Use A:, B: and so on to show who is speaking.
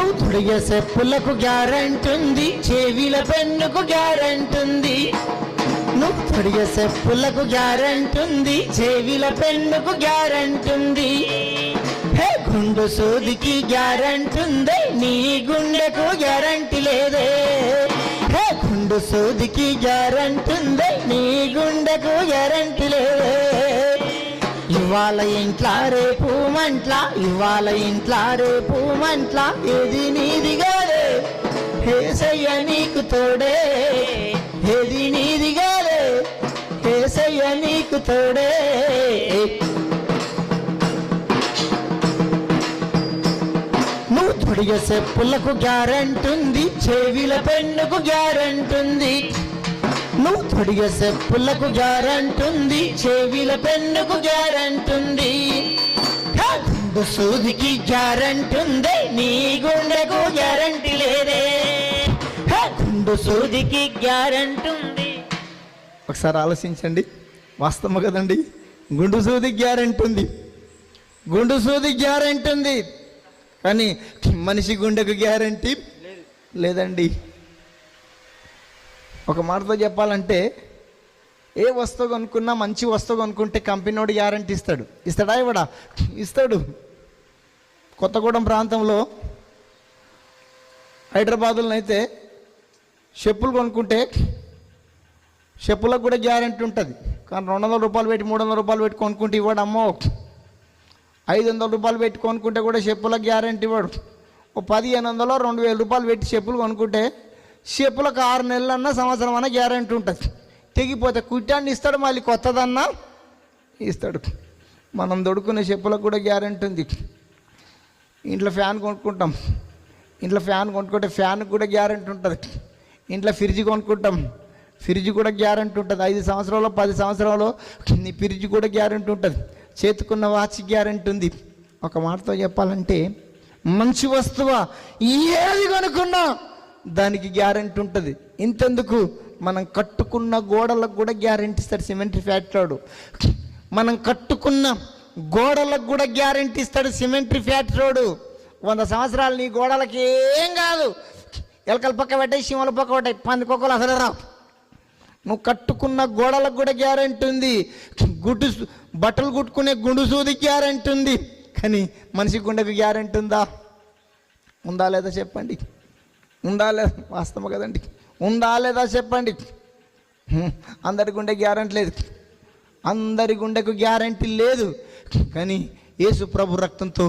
A: నువ్వు తొడిగే చెప్పులకు గ్యారెంటీ ఉంది, చెవిల పెన్నుకు గ్యారెంటీ ఉంది. నువ్వు తొడిగే చెప్పులకు గ్యారెంటీ ఉంది, చెవిల పెన్నుకు గ్యారెంటీ ఉంది. హే గుండు సూదికి గ్యారెంటీ ఉంది, నీ గుండెకు గ్యారెంటీ లేదే. హే గుండు సూదికి గ్యారెంటీ ఉంది, నీ గుండెకు గ్యారెంటీ లేదే. ఇవాళ ఇంట్లా రేపు మంట్లా, ఇవాళ ఇంట్లా రేపు మంట్లా, ఏది నీది కాదే యేసయ్య నీకు తోడే, ఏది నీది కాదే యేసయ్య నీకు తోడే. నువ్వు తొడిగే చెప్పులకు గ్యారెంటీ ఉంది, చెవిల పెన్నుకు గ్యారెంటీ ఉంది. నువ్వు తొడిగే చెప్పులకు గ్యారెంటీ ఉంది, చెవిల పెన్నుకు గ్యారెంటీ ఉంది. గుండు సూదికి గ్యారెంటీ ఉంది, నీ గుండెకు గ్యారెంటీ లేదే. గుండు సూదికి గ్యారెంటీ ఉంది.
B: ఒకసారి ఆలోచించండి, వాస్తవం కదండి. గుండు సూదికి గ్యారెంటీ ఉంది, గుండు సూదికి గ్యారెంటీ ఉంది, కానీ మనిషి గుండెకు గ్యారెంటీ లేదండి. ఒక మాటతో చెప్పాలంటే, ఏ వస్తువు కొనుక్కున్నా మంచి వస్తువు కొనుక్కుంటే కంపెనీ వాడు గ్యారెంటీ ఇస్తాడు. ఇస్తాడా ఇవ్వడా? ఇస్తాడు. కొత్తగూడెం ప్రాంతంలో హైదరాబాదులో అయితే చెప్పులు కొనుక్కుంటే చెప్పులకు కూడా గ్యారెంటీ ఉంటుంది. కానీ 200 రూపాయలు పెట్టి 300 రూపాయలు పెట్టి కొనుక్కుంటే ఇవ్వడు. అమ్మో 500 రూపాయలు పెట్టి కొనుక్కుంటే కూడా చెప్పులకు గ్యారెంటీ ఇవ్వడు. ఓ 1500 2000 రూపాయలు పెట్టి చెప్పులు కొనుక్కుంటే చెప్పులకు 6 నెలలన్నా సంవత్సరం అన్నా గ్యారెంటీ ఉంటుంది. తెగిపోతే కుట్టాన్ని ఇస్తాడు, మళ్ళీ కొత్తదన్నా ఇస్తాడు. మనం దొడుకునే చెప్పులకు కూడా గ్యారెంటీ ఉంది. ఇంట్లో ఫ్యాన్ కొనుక్కుంటాం, ఇంట్లో ఫ్యాన్ కొనుక్కుంటే ఫ్యాన్కి కూడా గ్యారెంటీ ఉంటుంది. ఇంట్లో ఫ్రిడ్జ్ కొనుక్కుంటాం, ఫ్రిడ్జ్ కూడా గ్యారెంటీ ఉంటుంది. 5 సంవత్సరాలు 10 సంవత్సరాలు నీ ఫ్రిడ్జ్ కూడా గ్యారెంటీ ఉంటుంది. చేతుకున్న వాచ్ గ్యారెంటీ ఉంది. ఒక మాటతో చెప్పాలంటే, మంచి వస్తువా ఏది కొనుక్కున్నా దానికి గ్యారెంటీ ఉంటుంది. ఇంతెందుకు, మనం కట్టుకున్న గోడలకు కూడా గ్యారెంటీ ఇస్తాడు సిమెంట్ ఫ్యాక్టరీడు. మనం కట్టుకున్న గోడలకు కూడా గ్యారెంటీ ఇస్తాడు సిమెంట్ ఫ్యాక్టరీడు. 100 సంవత్సరాలు నీ గోడలకి ఏం కాదు, ఎలకల పక్క పెట్టాయి, శివల పక్క పెట్టాయి, పందికొక్కలు అసలు రావు. నువ్వు కట్టుకున్న గోడలకు కూడా గ్యారెంటీ ఉంది. బట్టలు కుట్టుకునే గుండు సూదికి గ్యారెంటీ ఉంది. కానీ మనిషి గుండెకు గ్యారెంటీ ఉందా? ఉందా లేదా చెప్పండి? ఉందా లేదా? వాస్తవం కదండి. ఉందా లేదా చెప్పండి? అందరి గుండె గ్యారెంటీ లేదు, అందరి గుండెకు గ్యారెంటీ లేదు. కానీ యేసు ప్రభు రక్తంతో